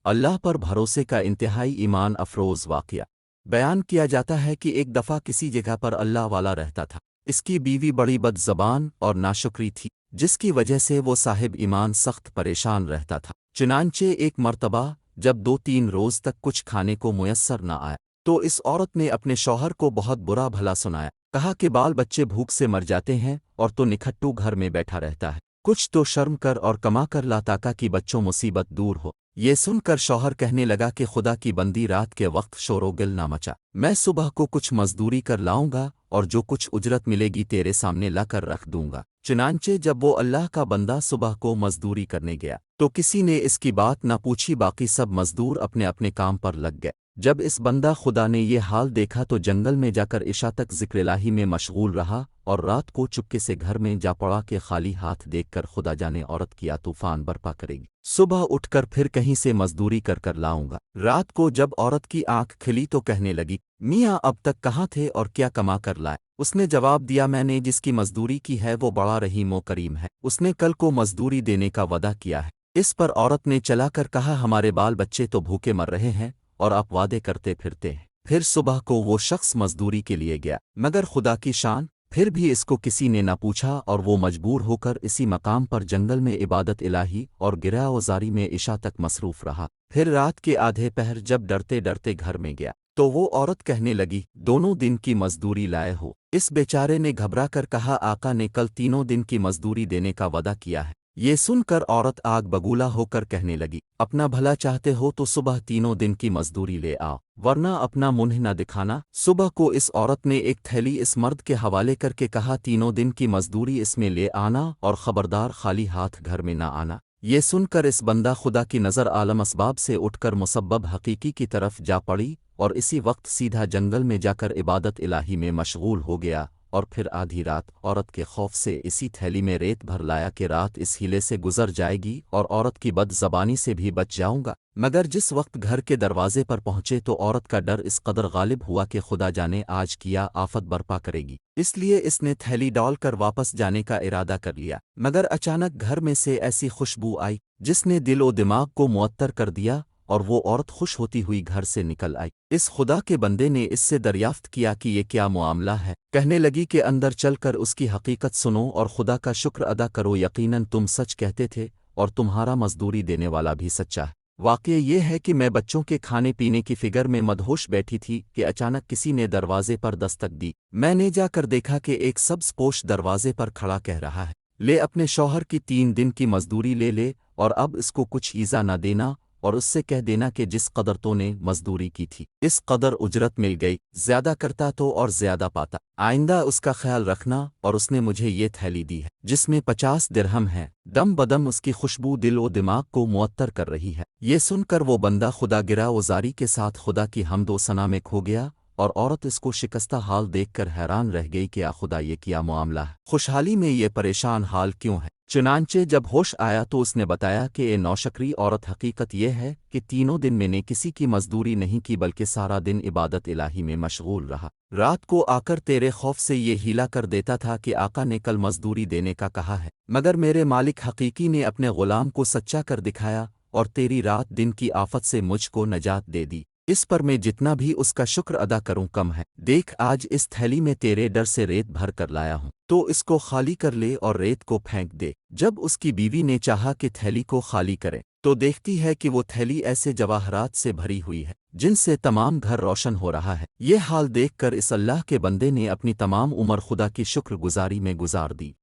اللہ پر भरोसे का इंतहाई ईमान अफरोज़ वाक़या बयान किया जाता है कि एक दफ़ा किसी जगह पर अल्लाह वाला रहता था। इसकी बीवी बड़ी बदज़बान और नाशुक्री थी, जिसकी वजह से वो साहिब ईमान सख्त परेशान रहता था। चुनांचे एक मर्तबा जब 2-3 रोज़ तक कुछ खाने को मुयस्सर न आया, तो इस औरत ने अपने शौहर को बहुत बुरा भला सुनाया। कहा कि बाल बच्चे भूख से मर जाते हैं और तो निखट्टू घर में बैठा रहता है। कुछ तो शर्म कर और कमा कर ला ताकि कि बच्चों मुसीबत दूर हो। ये सुनकर शौहर कहने लगा कि खुदा की बंदी, रात के वक्त शोरोगिल ना मचा। मैं सुबह को कुछ मजदूरी कर लाऊंगा और जो कुछ उजरत मिलेगी तेरे सामने ला कर रख दूंगा। चुनांचे जब वो अल्लाह का बंदा सुबह को मजदूरी करने गया तो किसी ने इसकी बात न पूछी, बाकी सब मजदूर अपने अपने काम पर लग गए। जब इस बंदा खुदा ने ये हाल देखा तो जंगल में जाकर इशा तक ज़िक्र-ए-इलाही में मशगूल रहा और रात को चुपके से घर में जा पड़ा कि खाली हाथ देखकर खुदा जाने औरत किया तूफान बर्पा करेगी। सुबह उठकर फिर कहीं से मजदूरी कर लाऊंगा। रात को जब औरत की आंख खिली तो कहने लगी, मियाँ अब तक कहाँ थे और क्या कमा कर लाए? उसने जवाब दिया, मैंने जिसकी मजदूरी की है वो बड़ा रहीम व करीम है, उसने कल को मजदूरी देने का वादा किया है। इस पर औरत ने चलाकर कहा, हमारे बाल बच्चे तो भूखे मर रहे हैं और आप वादे करते फिरते हैं। फिर सुबह को वो शख्स मजदूरी के लिए गया, मगर खुदा की शान, फिर भी इसको किसी ने न पूछा और वो मजबूर होकर इसी मकाम पर जंगल में इबादत इलाही और गिरह-ओ-ज़ारी में इशा तक मसरूफ़ रहा। फिर रात के आधे पहर जब डरते डरते घर में गया तो वो औरत कहने लगी, दोनों दिन की मजदूरी लाए हो? इस बेचारे ने घबरा कर कहा, आका ने कल 3 दिन की मजदूरी देने का वादा किया है। ये सुनकर औरत आग बगूला होकर कहने लगी, अपना भला चाहते हो तो सुबह 3 दिन की मजदूरी ले आओ, वरना अपना मुंह न दिखाना। सुबह को इस औरत ने एक थैली इस मर्द के हवाले करके कहा, 3 दिन की मजदूरी इसमें ले आना और खबरदार खाली हाथ घर में न आना। ये सुनकर इस बंदा खुदा की नज़र आलम असबाब से उठकर मुसब्बब हकीकी की तरफ जा पड़ी और इसी वक्त सीधा जंगल में जाकर इबादत इलाही में मशगूल हो गया। और फिर आधी रात औरत के खौफ से इसी थैली में रेत भर लाया कि रात इस हीले से गुजर जाएगी और औरत की बदज़बानी से भी बच जाऊंगा। मगर जिस वक्त घर के दरवाजे पर पहुंचे तो औरत का डर इस कदर गालिब हुआ कि खुदा जाने आज किया आफत बर्पा करेगी, इसलिए इसने थैली डालकर वापस जाने का इरादा कर लिया। मगर अचानक घर में से ऐसी खुशबू आई जिसने दिल व दिमाग को मुअत्तर कर दिया और वो औरत खुश होती हुई घर से निकल आई। इस खुदा के बंदे ने इससे दरियाफ्त किया कि ये क्या मामला है। कहने लगी कि अंदर चलकर उसकी हकीकत सुनो और खुदा का शुक्र अदा करो, यकीनन तुम सच कहते थे और तुम्हारा मजदूरी देने वाला भी सच्चा है। वाक़या ये है कि मैं बच्चों के खाने पीने की फिक्र में मदहोश बैठी थी कि अचानक किसी ने दरवाजे पर दस्तक दी। मैंने जाकर देखा कि एक सब्ज़पोश दरवाजे पर खड़ा कह रहा है, ले अपने शौहर की 3 दिन की मजदूरी ले और अब इसको कुछ ईज़ा न देना और उससे कह देना कि जिस कदर तो ने मजदूरी की थी इस कदर उजरत मिल गई, ज्यादा करता तो और ज्यादा पाता। आइंदा उसका ख्याल रखना। और उसने मुझे ये थैली दी है जिसमें 50 दिरहम है। दम बदम उसकी खुशबू दिल व दिमाग को मुअत्तर कर रही है। ये सुनकर वो बंदा खुदा गिरा-ओ-ज़ारी के साथ खुदा की हम्द व सना में खो गया और औरत इसको शिकस्ता हाल देखकर हैरान रह गई कि आ खुदा ये क्या मामला है, खुशहाली में ये परेशान हाल क्यों है। चुनांचे जब होश आया तो उसने बताया कि ये नौशकरी औरत, हकीकत यह है कि 3 दिन मैंने किसी की मजदूरी नहीं की बल्कि सारा दिन इबादत इलाही में मशगूल रहा। रात को आकर तेरे खौफ से ये हीला कर देता था कि आका ने कल मजदूरी देने का कहा है, मगर मेरे मालिक हकीकी ने अपने गुलाम को सच्चा कर दिखाया और तेरी रात दिन की आफत से मुझको नजात दे दी। इस पर मैं जितना भी उसका शुक्र अदा करूं कम है। देख, आज इस थैली में तेरे डर से रेत भर कर लाया हूं, तो इसको खाली कर ले और रेत को फेंक दे। जब उसकी बीवी ने चाहा कि थैली को खाली करे तो देखती है कि वो थैली ऐसे जवाहरात से भरी हुई है जिनसे तमाम घर रोशन हो रहा है। ये हाल देखकर इस अल्लाह के बंदे ने अपनी तमाम उम्र खुदा की शुक्रगुजारी में गुजार दी।